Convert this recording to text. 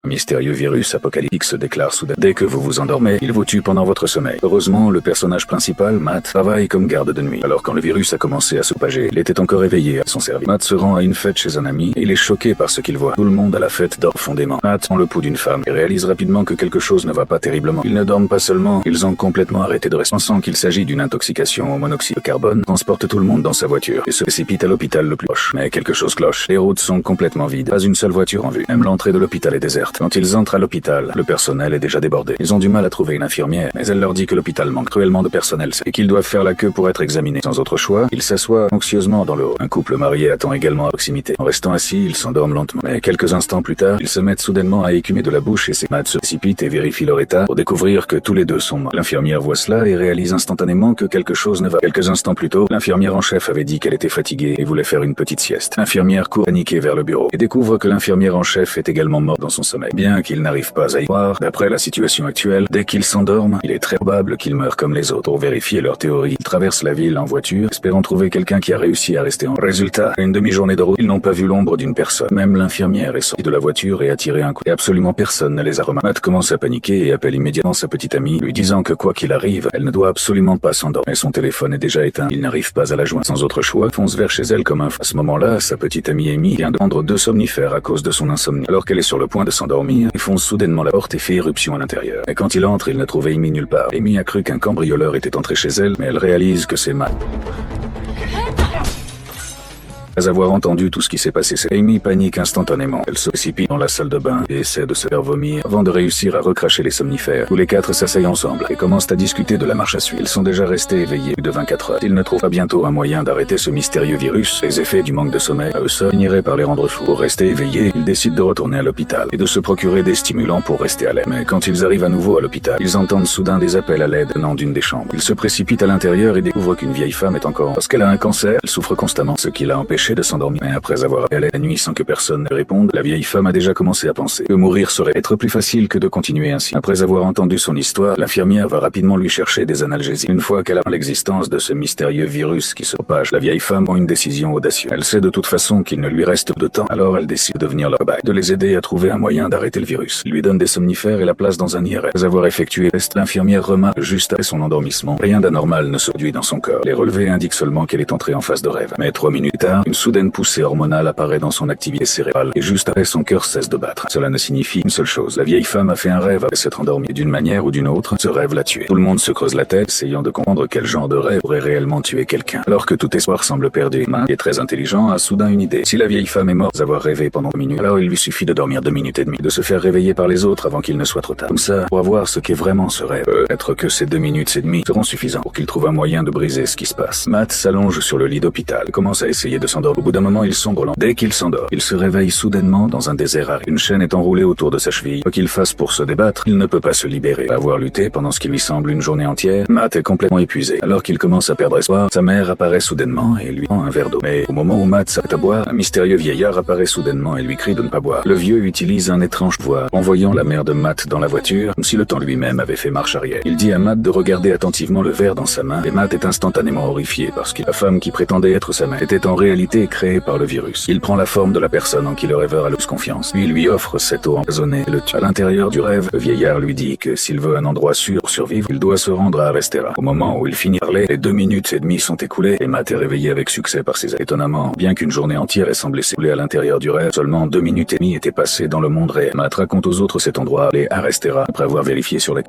Un mystérieux virus apocalyptique se déclare soudain. Dès que vous vous endormez, il vous tue pendant votre sommeil. Heureusement, le personnage principal, Matt, travaille comme garde de nuit. Alors quand le virus a commencé à se propager, il était encore éveillé à son service. Matt se rend à une fête chez un ami et il est choqué par ce qu'il voit. Tout le monde à la fête dort profondément. Matt prend le pouls d'une femme et réalise rapidement que quelque chose ne va pas terriblement. Ils ne dorment pas seulement, ils ont complètement arrêté de respirer. Pensant qu'il s'agit d'une intoxication au monoxyde de carbone, transporte tout le monde dans sa voiture et se précipite à l'hôpital le plus proche. Mais quelque chose cloche. Les routes sont complètement vides. Pas une seule voiture en vue. Même l'entrée de l'hôpital est déserte. Quand ils entrent à l'hôpital, le personnel est déjà débordé. Ils ont du mal à trouver une infirmière, mais elle leur dit que l'hôpital manque cruellement de personnel et qu'ils doivent faire la queue pour être examinés. Sans autre choix, ils s'assoient anxieusement dans le hall. Un couple marié attend également à proximité. En restant assis, ils s'endorment lentement. Mais quelques instants plus tard, ils se mettent soudainement à écumer de la bouche et Matt se précipite et vérifie leur état pour découvrir que tous les deux sont morts. L'infirmière voit cela et réalise instantanément que quelque chose ne va. Quelques instants plus tôt, l'infirmière en chef avait dit qu'elle était fatiguée et voulait faire une petite sieste. L'infirmière court paniquée vers le bureau et découvre que l'infirmière en chef est également morte dans son sommeil. Bien qu'il n'arrive pas à y croire, d'après la situation actuelle, dès qu'ils s'endorment, il est très probable qu'ils meurent comme les autres. Pour vérifier leur théorie, ils traversent la ville en voiture, espérant trouver quelqu'un qui a réussi à rester en résultat. À une demi-journée de route, ils n'ont pas vu l'ombre d'une personne. Même l'infirmière est sortie de la voiture et a tiré un coup. Et absolument personne ne les a remarqués. Matt commence à paniquer et appelle immédiatement sa petite amie, lui disant que quoi qu'il arrive, elle ne doit absolument pas s'endormir. Mais son téléphone est déjà éteint. Il n'arrive pas à la joindre. Sans autre choix, fonce vers chez elle comme un fou. À ce moment-là, sa petite amie Amy vient de prendre 2 somnifères à cause de son insomnie. Alors qu'elle est sur le point de s'endormir, il fonce soudainement la porte et fait éruption à l'intérieur. Et quand il entre, il ne trouve Amy nulle part. Amy a cru qu'un cambrioleur était entré chez elle, mais elle réalise que c'est Matt. Après avoir entendu tout ce qui s'est passé, Amy panique instantanément. Elle se précipite dans la salle de bain et essaie de se faire vomir avant de réussir à recracher les somnifères. Tous les 4 s'asseyent ensemble et commencent à discuter de la marche à suivre. Ils sont déjà restés éveillés plus de 24 heures. Ils ne trouvent pas bientôt un moyen d'arrêter ce mystérieux virus. Les effets du manque de sommeil à eux seuls finiraient par les rendre fous. Pour rester éveillés, ils décident de retourner à l'hôpital et de se procurer des stimulants pour rester à l'aise. Mais quand ils arrivent à nouveau à l'hôpital, ils entendent soudain des appels à l'aide venant d'une des chambres. Ils se précipitent à l'intérieur et découvrent qu'une vieille femme est encore. Parce qu'elle a un cancer, elle souffre constamment, ce qui l'a empêchée de s'endormir. Mais après avoir appelé la nuit sans que personne ne réponde, la vieille femme a déjà commencé à penser que mourir serait être plus facile que de continuer ainsi. Après avoir entendu son histoire, l'infirmière va rapidement lui chercher des analgésiques. Une fois qu'elle a l'existence de ce mystérieux virus qui se propage, la vieille femme prend une décision audacieuse. Elle sait de toute façon qu'il ne lui reste de temps, alors elle décide de devenir leur cobaye, de les aider à trouver un moyen d'arrêter le virus. Il lui donne des somnifères et la place dans un IRM. Après avoir effectué le test, l'infirmière remarque juste après son endormissement, rien d'anormal ne se produit dans son corps. Les relevés indiquent seulement qu'elle est entrée en phase de rêve. Mais 3 minutes plus tard, une soudaine poussée hormonale apparaît dans son activité cérébrale et juste après son cœur cesse de battre. Cela ne signifie une seule chose. La vieille femme a fait un rêve après s'être endormie. D'une manière ou d'une autre, ce rêve l'a tuée. Tout le monde se creuse la tête, essayant de comprendre quel genre de rêve pourrait réellement tuer quelqu'un. Alors que tout espoir semble perdu, Matt, qui est très intelligent, a soudain une idée. Si la vieille femme est morte d'avoir rêvé pendant 2 minutes, alors il lui suffit de dormir 2 minutes et demie, de se faire réveiller par les autres avant qu'il ne soit trop tard. Comme ça, pour voir ce qu'est vraiment ce rêve. Peut-être que ces 2 minutes et demie seront suffisants pour qu'il trouve un moyen de briser ce qui se passe. Matt s'allonge sur le lit d'hôpital et commence à essayer de s'endormir. Au bout d'un moment, il sombre lent. Dès qu'il s'endort, il se réveille soudainement dans un désert aride. Une chaîne est enroulée autour de sa cheville. Quoi qu'il fasse pour se débattre, il ne peut pas se libérer. Avoir lutté pendant ce qui lui semble une journée entière, Matt est complètement épuisé. Alors qu'il commence à perdre espoir, sa mère apparaît soudainement et lui prend un verre d'eau. Mais au moment où Matt s'arrête à boire, un mystérieux vieillard apparaît soudainement et lui crie de ne pas boire. Le vieux utilise un étrange pouvoir, en voyant la mère de Matt dans la voiture, comme si le temps lui-même avait fait marche arrière. Il dit à Matt de regarder attentivement le verre dans sa main, et Matt est instantanément horrifié parce que la femme qui prétendait être sa mère était en réalité créée par le virus. Il prend la forme de la personne en qui le rêveur a le plus confiance, puis il lui offre cette eau empoisonnée et le tue. À l'intérieur du rêve, le vieillard lui dit que s'il veut un endroit sûr pour survivre, il doit se rendre à Arrestera. Au moment où il finit de parler, les 2 minutes et demie sont écoulées et Matt est réveillé avec succès par ses ailes. Étonnamment, bien qu'une journée entière ait semblé s'écouler à l'intérieur du rêve, seulement 2 minutes et demie étaient passées dans le monde réel. Matt raconte aux autres cet endroit, les Arrestera, après avoir vérifié sur les